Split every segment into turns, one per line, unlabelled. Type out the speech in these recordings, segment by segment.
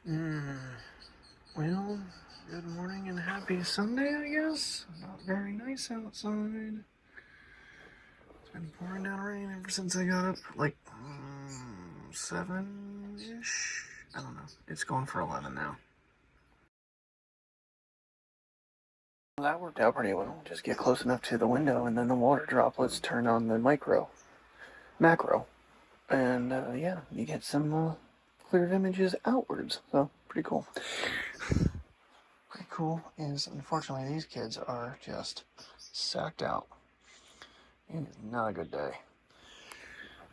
Mm, well, good morning and happy Sunday, I guess. Not very nice outside. It's been pouring down rain ever since I got up, like 7-ish. I don't know. It's going for 11 now. That worked out pretty well. Just get close enough to the window and then the water droplets turn on the macro. And yeah, you get some cleared images outwards. So, pretty cool. Pretty cool is, unfortunately, these kids are just sacked out. It is not a good day.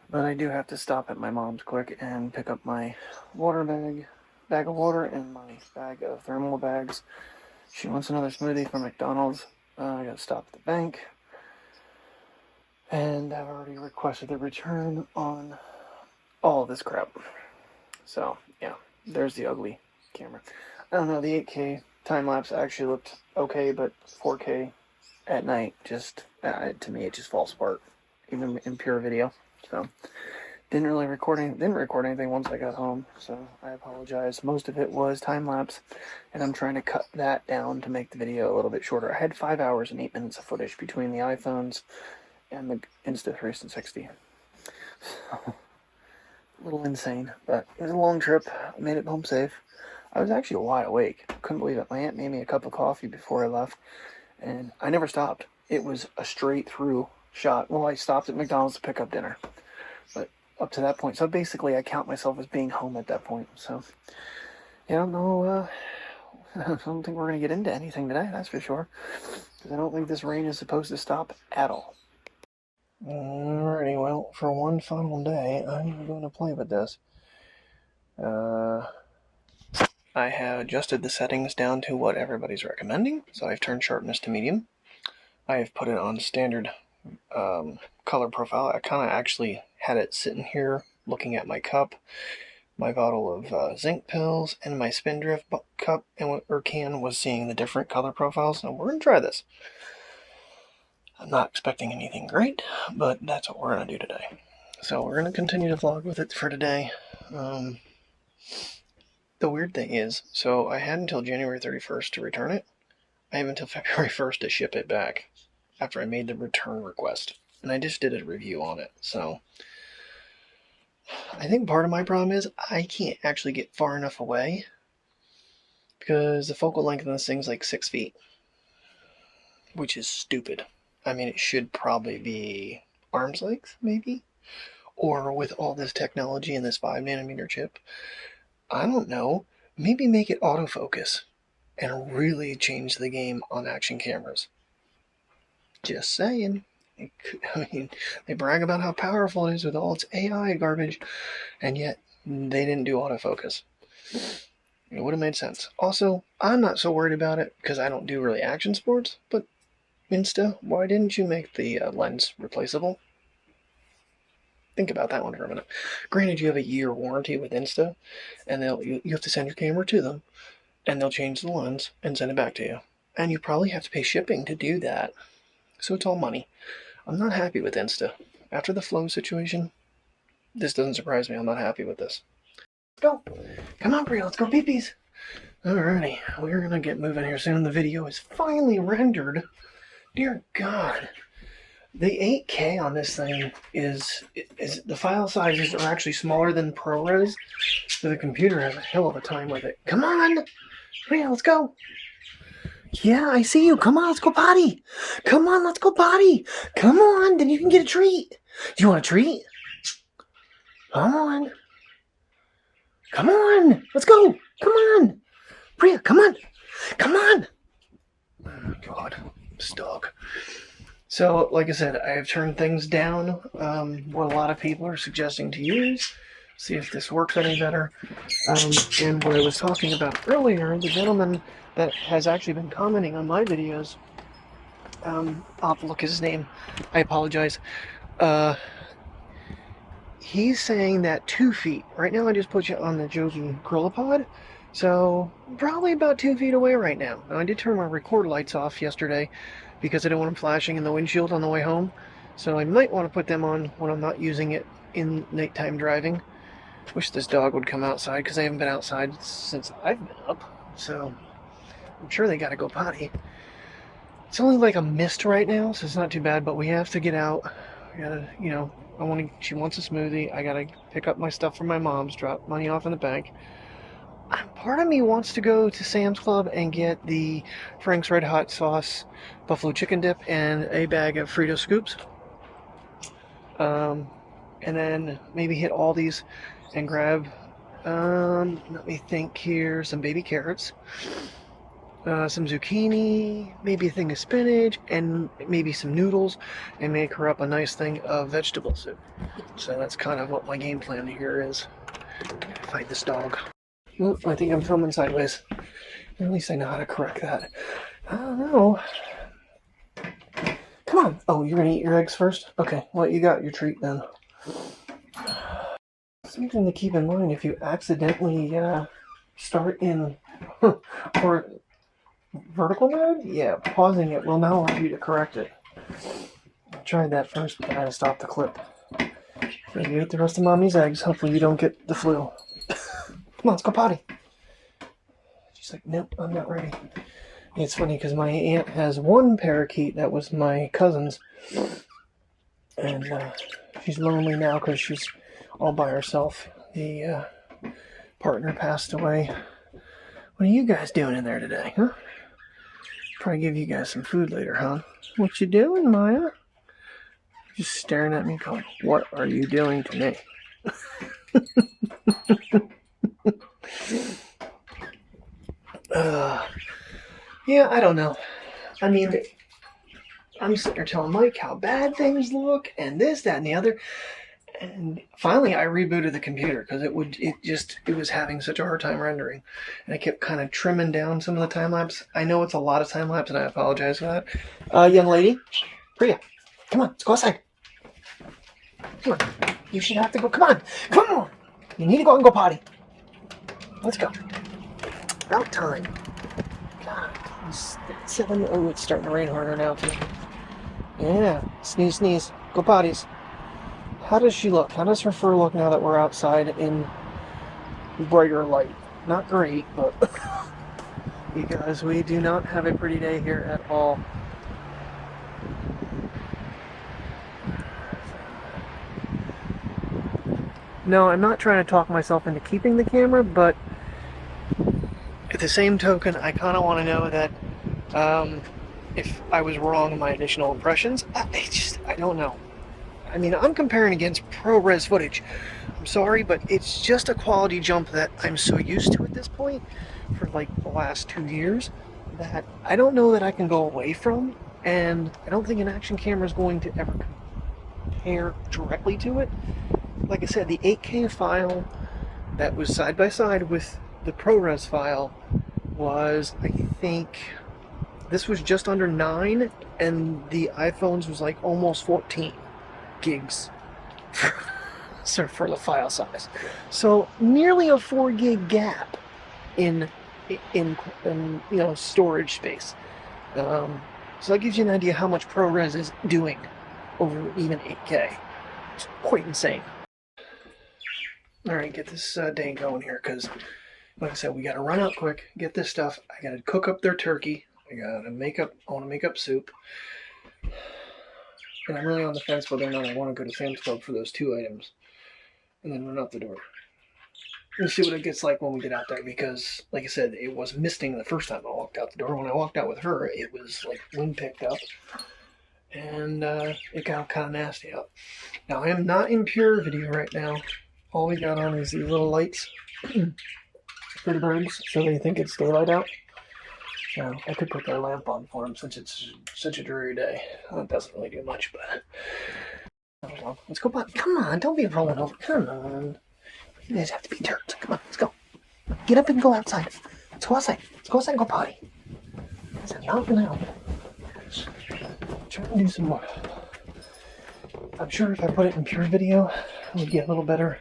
But I do have to stop at my mom's quick and pick up my bag of water, and my bag of thermal bags. She wants another smoothie from McDonald's. I gotta stop at the bank. And I've already requested the return on all this crap. So, yeah, there's the ugly camera. I don't know, the 8K time-lapse actually looked okay, but 4K at night, just, to me, it just falls apart, even in pure video. So, didn't record anything once I got home, so I apologize. Most of it was time-lapse, and I'm trying to cut that down to make the video a little bit shorter. I had 5 hours and 8 minutes of footage between the iPhones and the Insta360. So, a little insane, but it was a long trip. I made it home safe. I was actually wide awake. Couldn't believe it. My aunt made me a cup of coffee before I left, and I never stopped. It was a straight through shot. Well, I stopped at McDonald's to pick up dinner, but up to that point. So basically, I count myself as being home at that point. So, yeah, I don't know. I don't think we're going to get into anything today, that's for sure, because I don't think this rain is supposed to stop at all. Alrighty, well, for one final day, I'm going to play with this. I have adjusted the settings down to what everybody's recommending, so I've turned sharpness to medium. I have put it on standard color profile. I kind of actually had it sitting here looking at my cup, my bottle of zinc pills, and my Spindrift cup or can was seeing the different color profiles. So we're going to try this. I'm not expecting anything great, but that's what we're going to do today. So we're going to continue to vlog with it for today. The weird thing is, so I had until January 31st to return it. I have until February 1st to ship it back after I made the return request. And I just did a review on it. So I think part of my problem is I can't actually get far enough away because the focal length of this thing's like 6 feet, which is stupid. I mean, it should probably be arm's length, maybe? Or with all this technology and this 5nm chip, I don't know, maybe make it autofocus and really change the game on action cameras. Just saying. I mean, they brag about how powerful it is with all its AI garbage, and yet they didn't do autofocus. It would have made sense. Also, I'm not so worried about it because I don't do really action sports, but Insta, why didn't you make the lens replaceable? Think about that one for a minute. Granted, you have a year warranty with Insta, and you have to send your camera to them, and they'll change the lens and send it back to you. And you probably have to pay shipping to do that. So it's all money. I'm not happy with Insta. After the Flow situation, this doesn't surprise me. I'm not happy with this. Let's go. Come on, Bria. Let's go peepees. Alrighty. We're going to get moving here soon. The video is finally rendered. Dear God. The 8K on this thing is the file sizes are actually smaller than ProRes, so the computer has a hell of a time with it. Come on! Bria, let's go! Yeah, I see you. Come on, let's go potty. Come on, let's go potty. Come on, then you can get a treat. Do you want a treat? Come on. Come on. Let's go. Come on. Bria, come on. Come on. Oh, my God. I'm stuck. So, like I said, I have turned things down, what a lot of people are suggesting to use. See if this works any better. And what I was talking about earlier, the gentleman that has actually been commenting on my videos, I'll have to look his name, I apologize. He's saying that 2 feet. Right now I just put you on the Jogi GorillaPod, so probably about 2 feet away right now. Now I did turn my record lights off yesterday because I didn't want them flashing in the windshield on the way home, so I might want to put them on when I'm not using it in nighttime driving. Wish this dog would come outside because they haven't been outside since I've been up. So I'm sure they got to go potty. It's only like a mist right now, so it's not too bad. But we have to get out. We gotta, you know, she wants a smoothie. I gotta pick up my stuff from my mom's, drop money off in the bank. Part of me wants to go to Sam's Club and get the Frank's Red Hot Sauce Buffalo Chicken Dip and a bag of Frito Scoops. And then maybe hit Aldi's and grab, let me think here, some baby carrots, some zucchini, maybe a thing of spinach, and maybe some noodles, and make her up a nice thing of vegetable soup. So that's kind of what my game plan here is. Fight this dog. Oh, I think I'm filming sideways. At least I know how to correct that. I don't know. Come on. Oh, you're going to eat your eggs first? Okay, well, you got your treat then. Something to keep in mind if you accidentally start in or vertical mode, yeah, pausing it will now allow you to correct it. I tried that first, but I had to stop the clip. Maybe you eat the rest of Mommy's eggs. Hopefully you don't get the flu. Come on, let's go potty. She's like, nope, I'm not ready. It's funny because my aunt has one parakeet that was my cousin's, and she's lonely now because she's all by herself. The partner passed away. What are you guys doing in there today, huh? Probably give you guys some food later, huh? What you doing, Maya? Just staring at me going, what are you doing to me? Yeah, I don't know. I mean, I'm sitting there telling Mike how bad things look, and this, that, and the other. And finally, I rebooted the computer because it was having such a hard time rendering, and I kept kind of trimming down some of the time lapse. I know it's a lot of time lapse, and I apologize for that. Young lady, Priya, come on, let's go outside. Come on, you should have to go. Come on, you need to go out and go potty. Let's go. About time. God, it's 7. Oh, it's starting to rain harder now too. Yeah, sneeze, sneeze. Go potties. How does she look? How does her fur look now that we're outside in brighter light? Not great, but because we do not have a pretty day here at all. No, I'm not trying to talk myself into keeping the camera, but at the same token, I kind of want to know that if I was wrong in my initial impressions. I don't know. I mean, I'm comparing against ProRes footage. I'm sorry, but it's just a quality jump that I'm so used to at this point for like the last 2 years that I don't know that I can go away from, and I don't think an action camera is going to ever compare directly to it. Like I said, the 8K file that was side by side with the ProRes file was, I think, this was just under 9, and the iPhone's was like almost 14 gigs for the file size. So nearly a 4 gig gap in storage space. So that gives you an idea how much ProRes is doing over even 8K. It's quite insane. Alright, get this day going here, because like I said, we gotta run out quick, get this stuff. I gotta cook up their turkey. I want to make up soup. And I'm really on the fence whether or not I want to go to Sam's Club for those 2 items. And then run out the door. We'll see what it gets like when we get out there, because, like I said, it was misting the first time I walked out the door. When I walked out with her, it was like wind picked up. And it got kind of nasty out. Now, I am not in pure video right now. All we got on is these little lights for the birds, so they think it's daylight out. Now, I could put their lamp on for them since it's such a dreary day. It doesn't really do much, but... Let's go potty. Come on, don't be rolling over. Come on. You guys have to be turds. Come on, let's go. Get up and go outside. Let's go outside. Let's go outside and go potty. It's not now. Try to do some more. I'm sure if I put it in pure video, it would get a little better.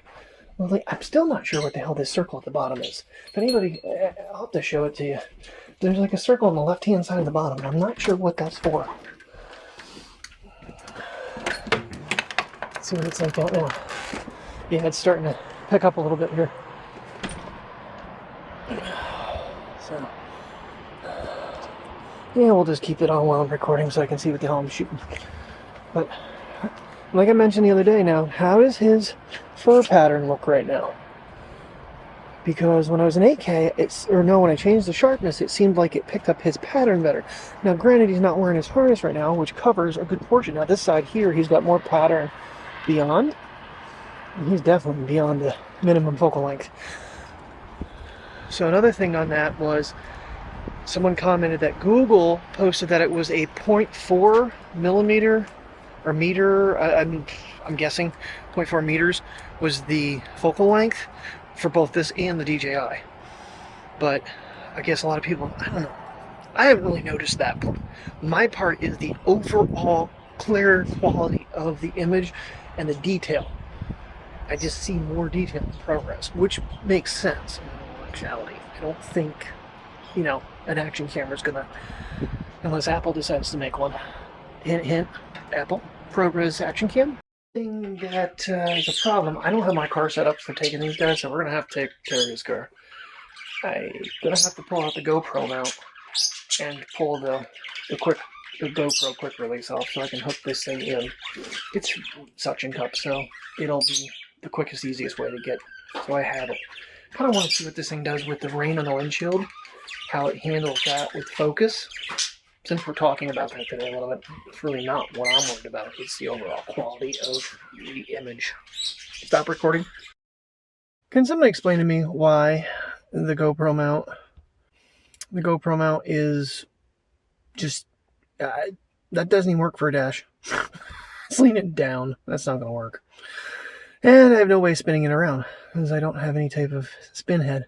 I'm still not sure what the hell this circle at the bottom is. If anybody, I'll have to show it to you. There's like a circle on the left-hand side of the bottom. I'm not sure what that's for. Let's see what it's like out now. Yeah, it's starting to pick up a little bit here. So, yeah, we'll just keep it on while I'm recording so I can see what the hell I'm shooting. But, like I mentioned the other day now, how does his fur pattern look right now? Because when I was in 8K, when I changed the sharpness, it seemed like it picked up his pattern better. Now, granted, he's not wearing his harness right now, which covers a good portion. Now, this side here, he's got more pattern beyond. And he's definitely beyond the minimum focal length. So another thing on that was, someone commented that Google posted that it was a 0.4 millimeter or meter, I'm guessing 0.4 meters was the focal length for both this and the DJI. But I guess a lot of people, I don't know, I haven't really noticed that part. My part is the overall clear quality of the image and the detail. I just see more detail in progress, which makes sense in actuality. I don't think, you know, an action camera is gonna, unless Apple decides to make one. Hint, hint, Apple, ProRes action cam. Thing that is a problem. I don't have my car set up for taking these guys, so we're gonna have to take care of this car. I'm gonna have to pull out the GoPro mount and pull the GoPro quick release off so I can hook this thing in. It's suction cup, so it'll be the quickest, easiest way to get. So I have it. Kind of want to see what this thing does with the rain on the windshield, how it handles that with focus. Since we're talking about that today a little bit, it's really not what I'm worried about. It's the overall quality of the image. Stop recording. Can somebody explain to me why the GoPro mount is just, that doesn't even work for a dash. Let's lean it down. That's not going to work. And I have no way of spinning it around because I don't have any type of spin head.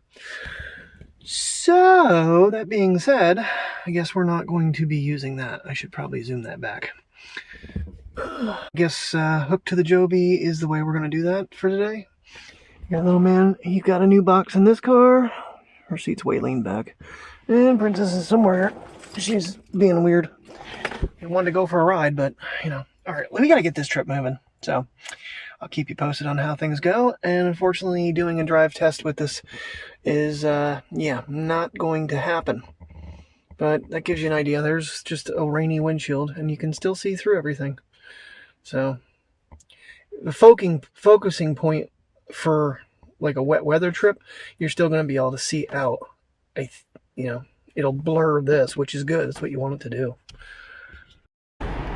So, that being said, I guess we're not going to be using that. I should probably zoom that back. I guess hook to the Joby is the way we're going to do that for today. Yeah, little man, he got a new box in this car. Her seat's way leaned back. And Princess is somewhere. She's being weird. I wanted to go for a ride, but, you know. Alright, we got to get this trip moving. So, I'll keep you posted on how things go. And unfortunately, doing a drive test with this is, yeah, not going to happen. But that gives you an idea. There's just a rainy windshield, and you can still see through everything. So, the focusing point for, like, a wet weather trip, you're still going to be able to see out. You know, it'll blur this, which is good. That's what you want it to do.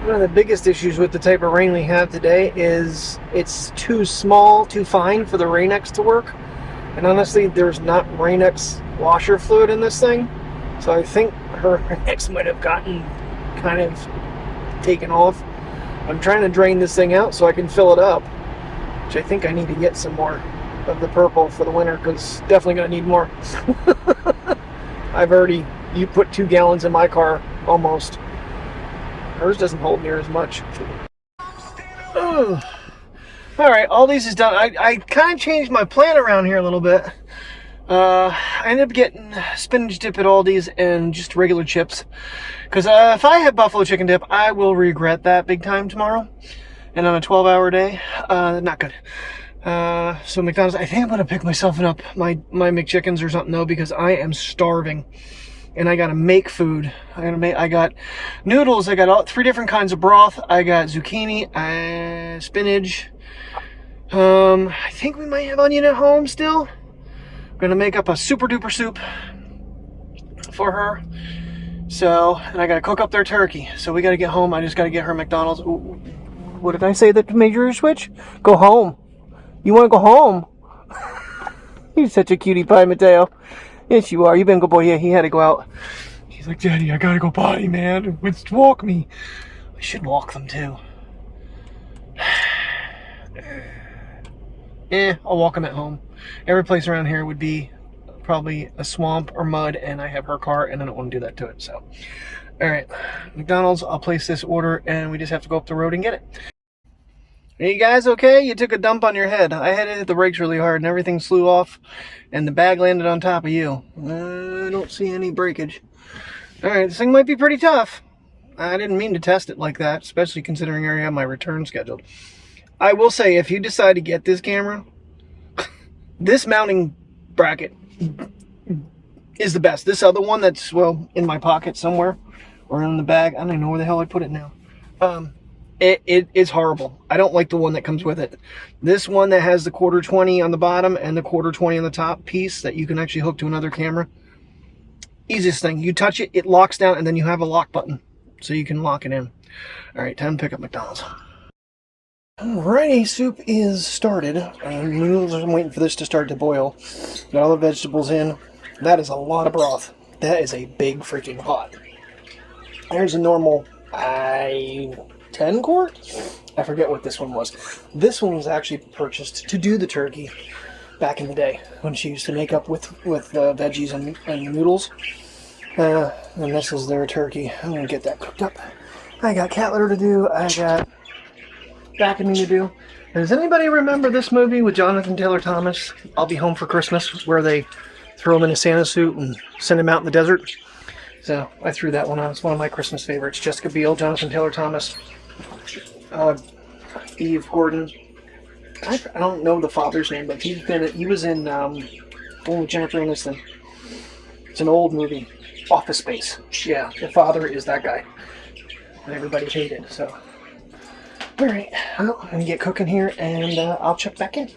One of the biggest issues with the type of rain we have today is it's too small, too fine for the Rain-X to work. And honestly, there's not Rain-X washer fluid in this thing. So I think her Rain-X might have gotten kind of taken off. I'm trying to drain this thing out so I can fill it up, which I think I need to get some more of the purple for the winter, because definitely going to need more. You put 2 gallons in my car, almost. Hers doesn't hold near as much. Oh. Alright, all these is done. I kind of changed my plan around here a little bit. I ended up getting spinach dip at Aldi's and just regular chips. Because if I have buffalo chicken dip, I will regret that big time tomorrow. And on a 12-hour day, not good. So McDonald's, I think I'm going to pick myself up my McChickens or something though, because I am starving. And I gotta make food. I got noodles. I got 3 different kinds of broth. I got zucchini, spinach. I think we might have onion at home still. I'm gonna make up a super duper soup for her. So, and I gotta cook up their turkey. So we gotta get home. I just gotta get her McDonald's. Ooh, what did I say that made your switch? Go home. You wanna go home? You're such a cutie pie, Mateo. Yes, you are. You've been a good boy. Yeah, he had to go out. He's like, Daddy, I gotta go potty, man. Let's walk me. I should walk them, too. I'll walk them at home. Every place around here would be probably a swamp or mud, and I have her car, and I don't want to do that to it, so. Alright, McDonald's, I'll place this order, and we just have to go up the road and get it. Are you guys okay? You took a dump on your head. I had to hit the brakes really hard and everything flew off and the bag landed on top of you. I don't see any breakage. Alright, this thing might be pretty tough. I didn't mean to test it like that, especially considering I already have my return scheduled. I will say, if you decide to get this camera, This mounting bracket is the best. This other one that's, well, in my pocket somewhere or in the bag, I don't even know where the hell I put it now. It is horrible. I don't like the one that comes with it. This one that has the 1/4-20 on the bottom and the 1/4-20 on the top piece that you can actually hook to another camera. Easiest thing. You touch it, it locks down, and then you have a lock button so you can lock it in. All right, time to pick up McDonald's. Alrighty, soup is started. Noodles, I'm waiting for this to start to boil. Got all the vegetables in. That is a lot of broth. That is a big freaking pot. There's a normal 10 quart? I forget what this one was. This one was actually purchased to do the turkey back in the day when she used to make up with veggies and noodles. And this is their turkey. I'm going to get that cooked up. I got cat litter to do. I got vacuuming to do. Does anybody remember this movie with Jonathan Taylor Thomas, I'll Be Home for Christmas, where they throw him in a Santa suit and send him out in the desert? So I threw that one on. It's one of my Christmas favorites. Jessica Biel, Jonathan Taylor Thomas, Eve Gordon. I don't know the father's name, but he was in with Jennifer Aniston. It's an old movie, Office Space. Yeah, the father is that guy, and everybody hated. So, all right, well, I'm gonna get cooking here, and I'll check back in.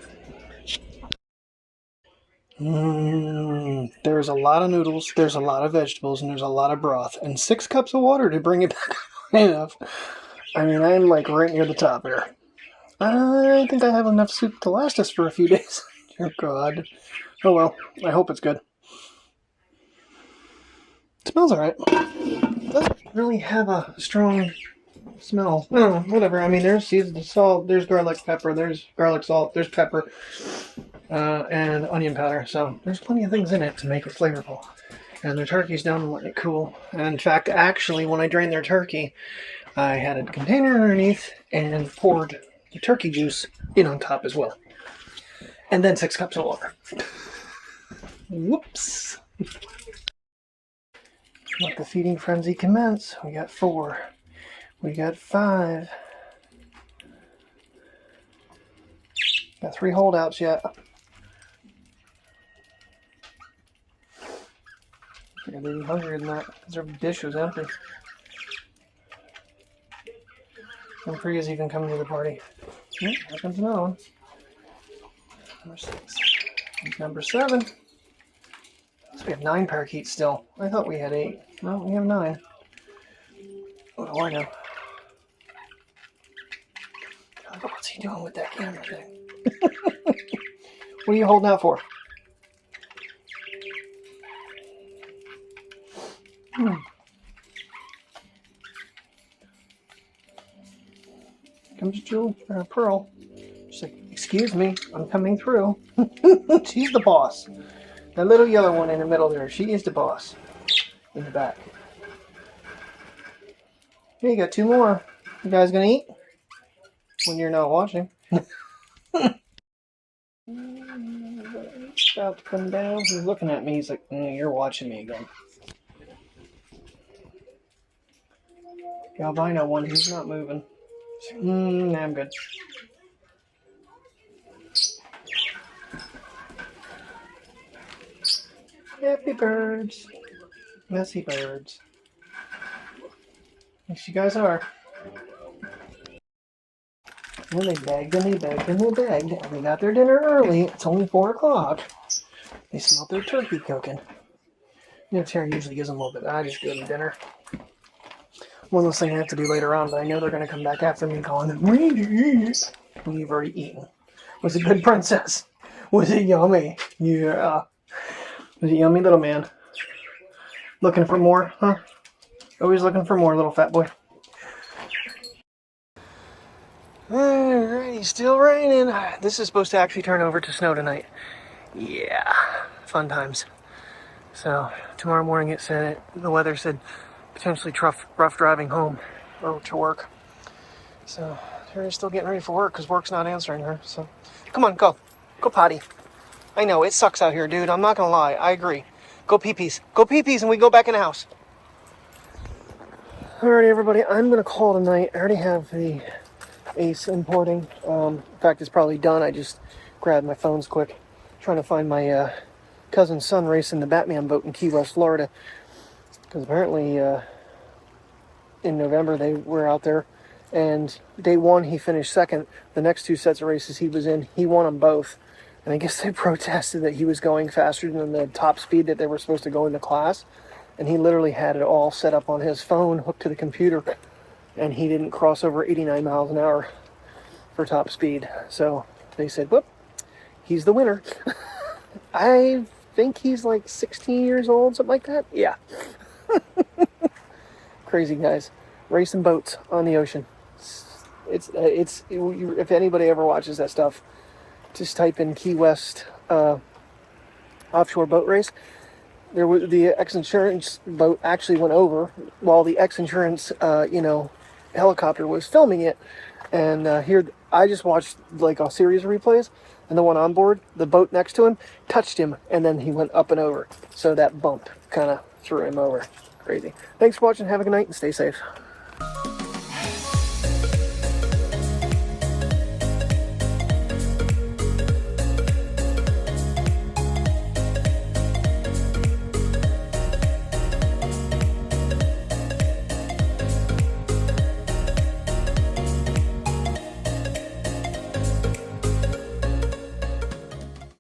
There's a lot of noodles, there's a lot of vegetables, and there's a lot of broth, and 6 cups of water to bring it back enough. I mean, I'm like right near the top here. I think I have enough soup to last us for a few days. Oh God. Oh well, I hope it's good. It smells alright. It doesn't really have a strong smell. Oh, whatever. I mean, there's seasoned salt, there's garlic pepper, there's garlic salt, there's pepper. And onion powder, so there's plenty of things in it to make it flavorful. And their turkey's down and letting it cool. And in fact, actually, when I drained their turkey, I had a container underneath and poured the turkey juice in on top as well. And then 6 cups of water. Whoops. Let the feeding frenzy commence. We got 4. We got 5. Got 3 holdouts yet. They're going to be hungrier than that because their dish was empty. And Priya's even coming to the party. Here comes another one. Number 6. Number 7. So we have 9 parakeets still. I thought we had 8. No, we have 9. What do I know? God, what's he doing with that camera thing? What are you holding out for? Comes Pearl. She's like, excuse me, I'm coming through. She's the boss. That little yellow one in the middle there, she is the boss. In the back. Here, you got 2 more. You guys gonna eat? When you're not watching. About to come down. He's looking at me. He's like, you're watching me again. The albino one, he's not moving. Nah, I'm good. Happy birds. Messy birds. Yes, you guys are. Well, they begged and they begged and they begged. And they got their dinner early. It's only 4 o'clock. They smelled their turkey cooking. You know, Terry usually gives them a little bit. I just give them dinner. One less thing I have to do later on, but I know they're going to come back after me calling, we need to eat. You've already eaten. Was it good, princess? Was it yummy? Yeah. Was it yummy, little man? Looking for more, huh? Always looking for more, little fat boy. Alrighty, still raining. This is supposed to actually turn over to snow tonight. Yeah, fun times. So, tomorrow morning it said, the weather said, potentially rough driving home or to work. So, Terry's still getting ready for work because work's not answering her. So, come on, go. Go potty. I know, it sucks out here, dude. I'm not going to lie. I agree. Go pee-pees. Go pee-pees and we go back in the house. Alrighty, everybody. I'm going to call tonight. I already have the Ace importing. In fact, it's probably done. I just grabbed my phones quick. trying to find my cousin's son racing the Batman boat in Key West, Florida. Because apparently in November they were out there, and day one he finished second. The next two sets of races he was in, he won them both. And I guess they protested that he was going faster than the top speed that they were supposed to go into class. And he literally had it all set up on his phone, hooked to the computer, and he didn't cross over 89 miles an hour for top speed. So they said, whoop, he's the winner. I think he's like 16 years old, something like that. Yeah. Crazy guys. Racing boats on the ocean. If anybody ever watches that stuff, just type in Key West offshore boat race. There was the ex-insurance boat actually went over while the ex-insurance helicopter was filming it. And here I just watched like a series of replays, and the one on board, the boat next to him touched him, and then he went up and over. So that bump kind of threw him over. Crazy. Thanks for watching. Have a good night and stay safe.